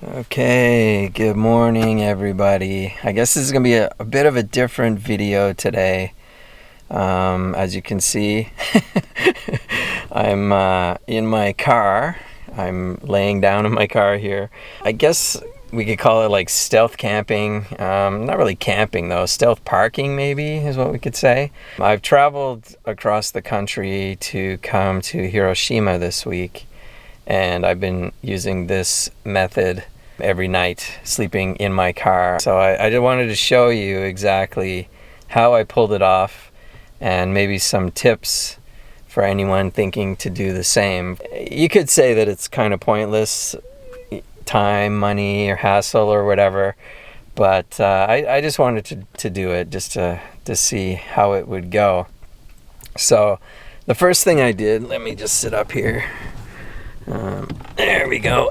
Okay, good morning everybody. I guess this is going to be a bit of a different video today. As you can see, I'm in my car. I'm laying down in my car here. I guess we could call it like stealth camping. Not really camping though, stealth parking maybe is what we could say. I've traveled across the country to come to Hiroshima this week. And I've been using this method every night, sleeping in my car. So I just wanted to show you exactly how I pulled it off and maybe some tips for anyone thinking to do the same. You could say that it's kind of pointless, time, money, or hassle or whatever, but I just wanted to do it just to see how it would go. So the first thing I did, let me just sit up here. There we go.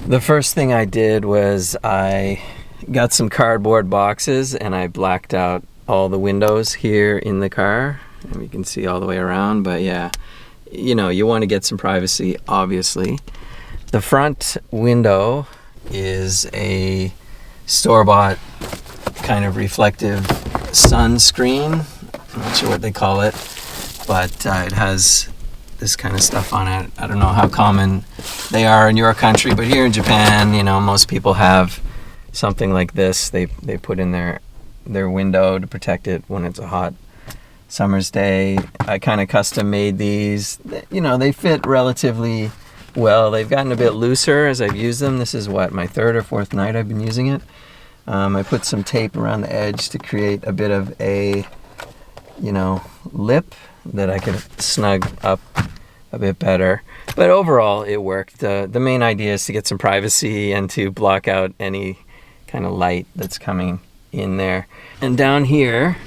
The first thing I did was I got some cardboard boxes and I blacked out all the windows here in the car. And you can see all the way around, but yeah, you know, you want to get some privacy, obviously. The front window is a store-bought kind of reflective sunscreen. I'm not sure what they call it, but it has this kind of stuff on it. I don't know how common they are in your country, but here in Japan, you know, most people have something like this. They put in their window to protect it when it's a hot summer's day. I kind of custom made these. You know, they fit relatively well. They've gotten a bit looser as I've used them. This is what, my third or fourth night I've been using it. I put some tape around the edge to create a bit of a, you know, lip that I could snug up a bit better. But overall, it worked. The main idea is to get some privacy and to block out any kind of light that's coming in there. And down here,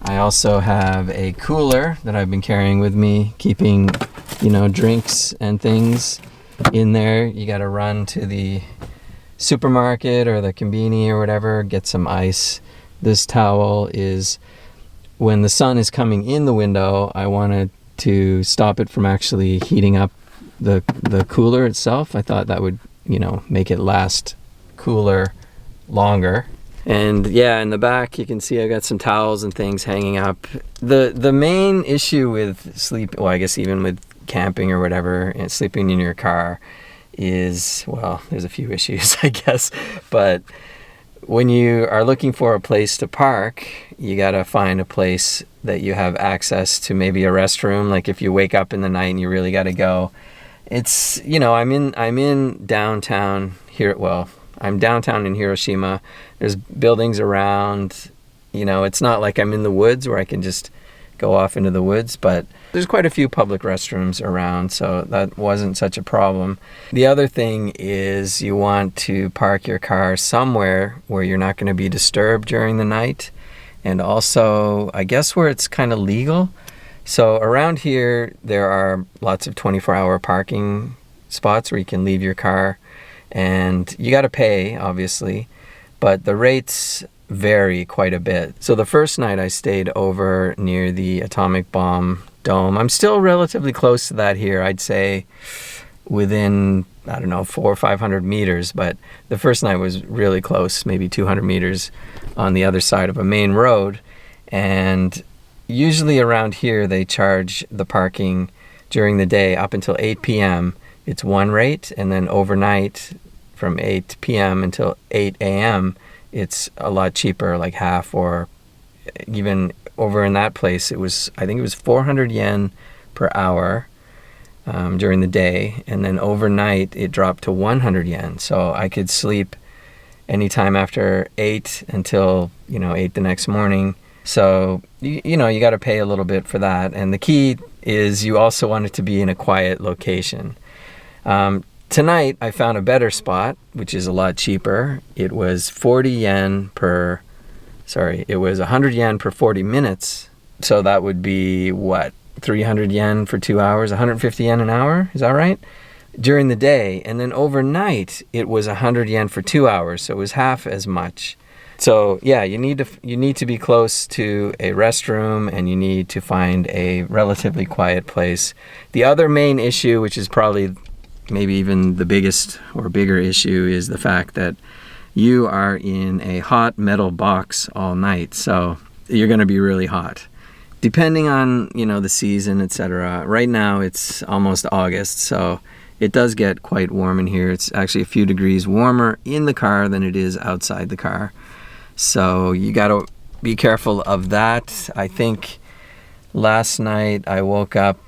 I also have a cooler that I've been carrying with me, keeping, you know, drinks and things in there. You got to run to the supermarket or the convenience or whatever, get some ice. This towel is, when the sun is coming in the window, I wanted to stop it from actually heating up the cooler itself. I thought that would, you know, make it last cooler longer. And yeah, in the back you can see I got some towels and things hanging up. The main issue with sleep, well, I guess even with camping or whatever, and sleeping in your car is, well, there's a few issues, I guess, but when you are looking for a place to park, you gotta find a place that you have access to, maybe a restroom. Like if you wake up in the night and you really gotta go. It's, you know, I'm in downtown here. Well, I'm downtown in Hiroshima. There's buildings around. You know, it's not like I'm in the woods where I can just go off into the woods, but there's quite a few public restrooms around, so that wasn't such a problem. The other thing is you want to park your car somewhere where you're not going to be disturbed during the night, and also I guess where it's kind of legal. So around here there are lots of 24-hour parking spots where you can leave your car, and you got to pay obviously, but the rates vary quite a bit. So the first night I stayed over near the atomic bomb dome. I'm still relatively close to that here. I'd say within, I don't know, 400 or 500 meters, but the first night was really close, maybe 200 meters on the other side of a main road. And usually around here they charge the parking during the day up until 8 p.m. It's one rate, and then overnight from 8 p.m. until 8 a.m. it's a lot cheaper, like half, or even over in that place, it was, I think it was 400 yen per hour during the day. And then overnight, it dropped to 100 yen. So I could sleep anytime after 8 until, you know, 8 the next morning. So, you know, you got to pay a little bit for that. And the key is you also want it to be in a quiet location. Tonight, I found a better spot, which is a lot cheaper. It was 100 yen per 40 minutes. So that would be, what, 300 yen for 2 hours, 150 yen an hour? Is that right? During the day. And then overnight, it was 100 yen for 2 hours. So it was half as much. So yeah, you need to be close to a restroom, and you need to find a relatively quiet place. The other main issue, which is probably maybe even the biggest or bigger issue is the fact that you are in a hot metal box all night. So you're going to be really hot. Depending on, the season, etc. Right now it's almost August, so it does get quite warm in here. It's actually a few degrees warmer in the car than it is outside the car. So you got to be careful of that. I think last night I woke up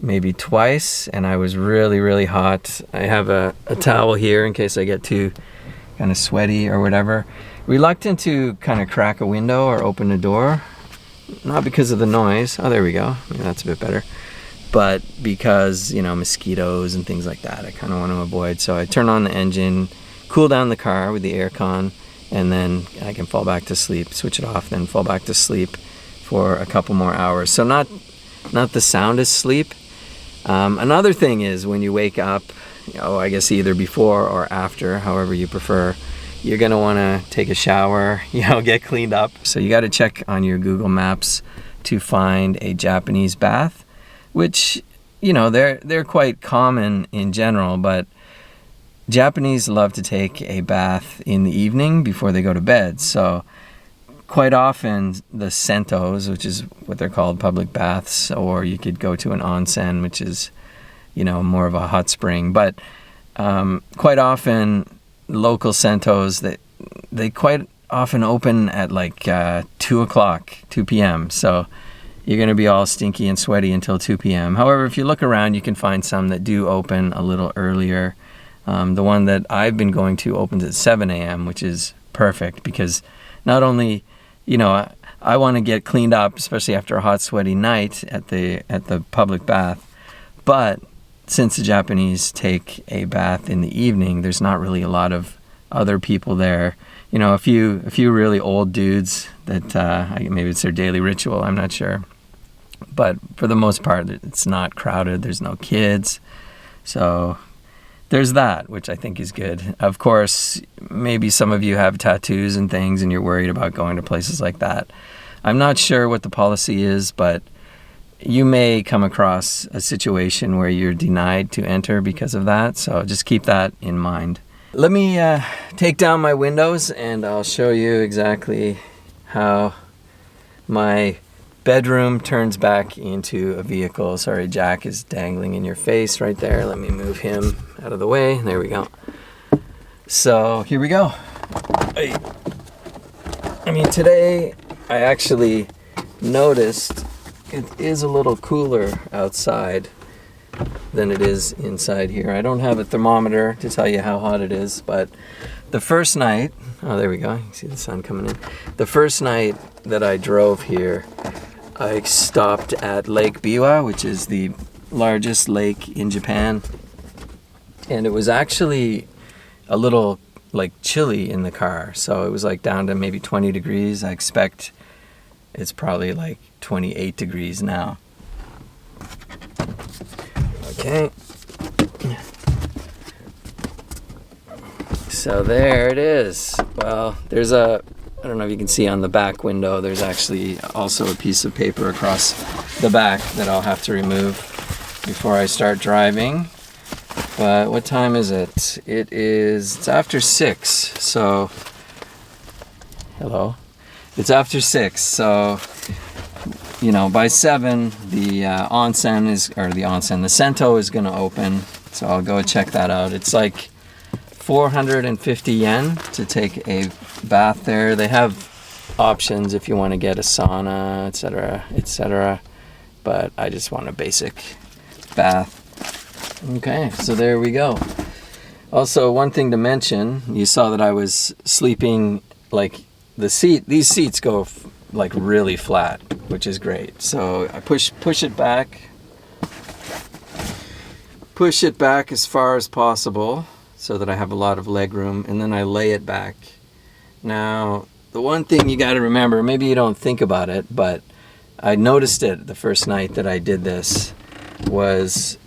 maybe twice and I was really, really hot. I have a towel here in case I get too kind of sweaty or whatever. Reluctant to kind of crack a window or open a door. Not because of the noise. Oh, there we go. Maybe that's a bit better. But because, mosquitoes and things like that, I kind of want to avoid. So I turn on the engine, cool down the car with the air con, and then I can fall back to sleep, switch it off, then fall back to sleep for a couple more hours. So not the soundest sleep. Another thing is when you wake up, I guess either before or after, however you prefer, you're going to want to take a shower, get cleaned up. So you got to check on your Google Maps to find a Japanese bath, which, they're quite common in general, but Japanese love to take a bath in the evening before they go to bed. So quite often the sentos, which is what they're called, public baths, or you could go to an onsen, which is, more of a hot spring. But quite often local sentos, they quite often open at like 2 p.m. So you're going to be all stinky and sweaty until 2 p.m. However, if you look around, you can find some that do open a little earlier. The one that I've been going to opens at 7 a.m., which is perfect because not only, I want to get cleaned up, especially after a hot, sweaty night at the public bath, but since the Japanese take a bath in the evening, there's not really a lot of other people there. A few really old dudes that maybe it's their daily ritual, I'm not sure. But for the most part, it's not crowded. There's no kids. So there's that, which I think is good. Of course, maybe some of you have tattoos and things and you're worried about going to places like that. I'm not sure what the policy is, but you may come across a situation where you're denied to enter because of that. So just keep that in mind. Let me take down my windows and I'll show you exactly how my bedroom turns back into a vehicle. Sorry, Jack is dangling in your face right there. Let me move him out of the way. There we go. So here we go. Today I actually noticed it is a little cooler outside than it is inside here. I don't have a thermometer to tell you how hot it is, but the first night, oh, there we go. You can see the sun coming in. The first night that I drove here, I stopped at Lake Biwa, which is the largest lake in Japan. And it was actually a little chilly in the car. So it was down to maybe 20 degrees. I expect it's probably 28 degrees now. Okay. So there it is. Well, there's I don't know if you can see on the back window, there's actually also a piece of paper across the back that I'll have to remove before I start driving. But what time is it? It's after 6. So, hello. It's after 6. So, by 7, the the Sento is going to open. So I'll go check that out. It's 450 yen to take a bath there. They have options if you want to get a sauna, etc., etc. But I just want a basic bath. Okay, so there we go. Also, one thing to mention, you saw that I was sleeping these seats go really flat, which is great. So I push it back as far as possible so that I have a lot of leg room, and then I lay it back. Now, the one thing you got to remember, maybe you don't think about it, but I noticed it the first night that I did this, was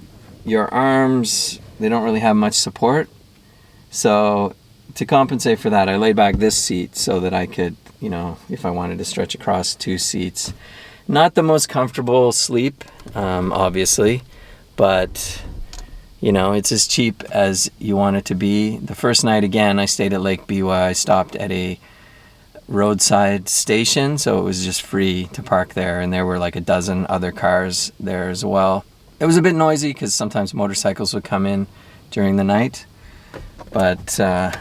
your arms, they don't really have much support. So to compensate for that, I laid back this seat so that I could, if I wanted to stretch across 2 seats. Not the most comfortable sleep, obviously, but you know, it's as cheap as you want it to be. The first night, again, I stayed at Lake Biwa. I stopped at a roadside station, so it was just free to park there, and there were like a dozen other cars there as well. It was a bit noisy because sometimes motorcycles would come in during the night, but there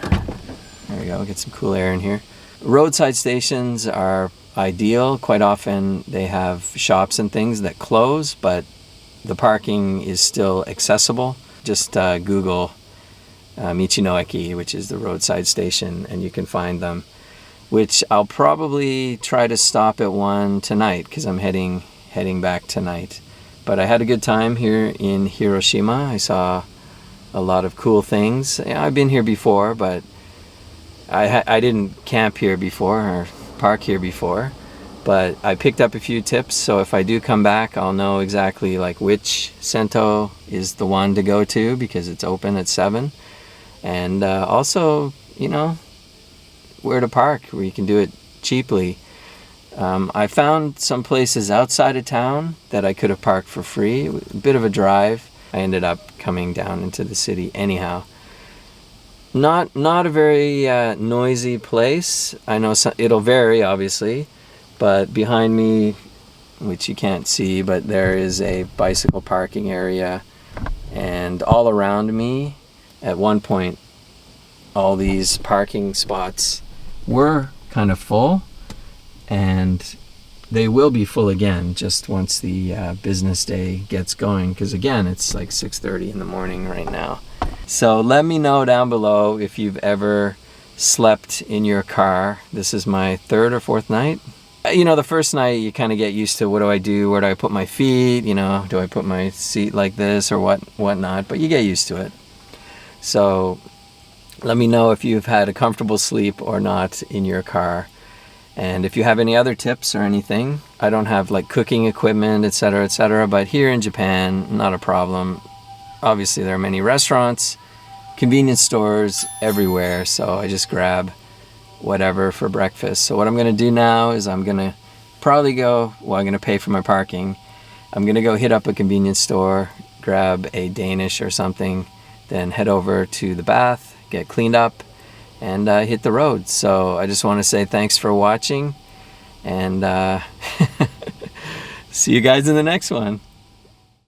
we go, get some cool air in here. Roadside stations are ideal. Quite often they have shops and things that close, but the parking is still accessible. Just Google Michinoeki, which is the roadside station, and you can find them, which I'll probably try to stop at one tonight because I'm heading back tonight. But I had a good time here in Hiroshima. I saw a lot of cool things. Yeah, I've been here before, but I didn't camp here before or park here before. But I picked up a few tips, so if I do come back, I'll know exactly like which Sento is the one to go to because it's open at 7. And also, you know, where to park, where you can do it cheaply. I found some places outside of town that I could have parked for free. A bit of a drive. I ended up coming down into the city anyhow. Not a very noisy place. I know it'll vary, obviously, but behind me, which you can't see, but there is a bicycle parking area, and all around me, at one point, all these parking spots were kind of full, and they will be full again just once the business day gets going, because again, it's like 6:30 in the morning right now. So let me know down below if you've ever slept in your car. This is my 3rd or 4th night. You know, the first night you kind of get used to, what do I do? Where do I put my feet? You know, do I put my seat like this or whatnot? But you get used to it. So let me know if you've had a comfortable sleep or not in your car. And if you have any other tips or anything. I don't have like cooking equipment, etc., but here in Japan, not a problem. Obviously, there are many restaurants, convenience stores everywhere, so I just grab whatever for breakfast. So what I'm going to do now is I'm going to probably go, well, I'm going to pay for my parking. I'm going to go hit up a convenience store, grab a Danish or something, then head over to the bath, get cleaned up, and hit the road. So I just want to say thanks for watching, and see you guys in the next one.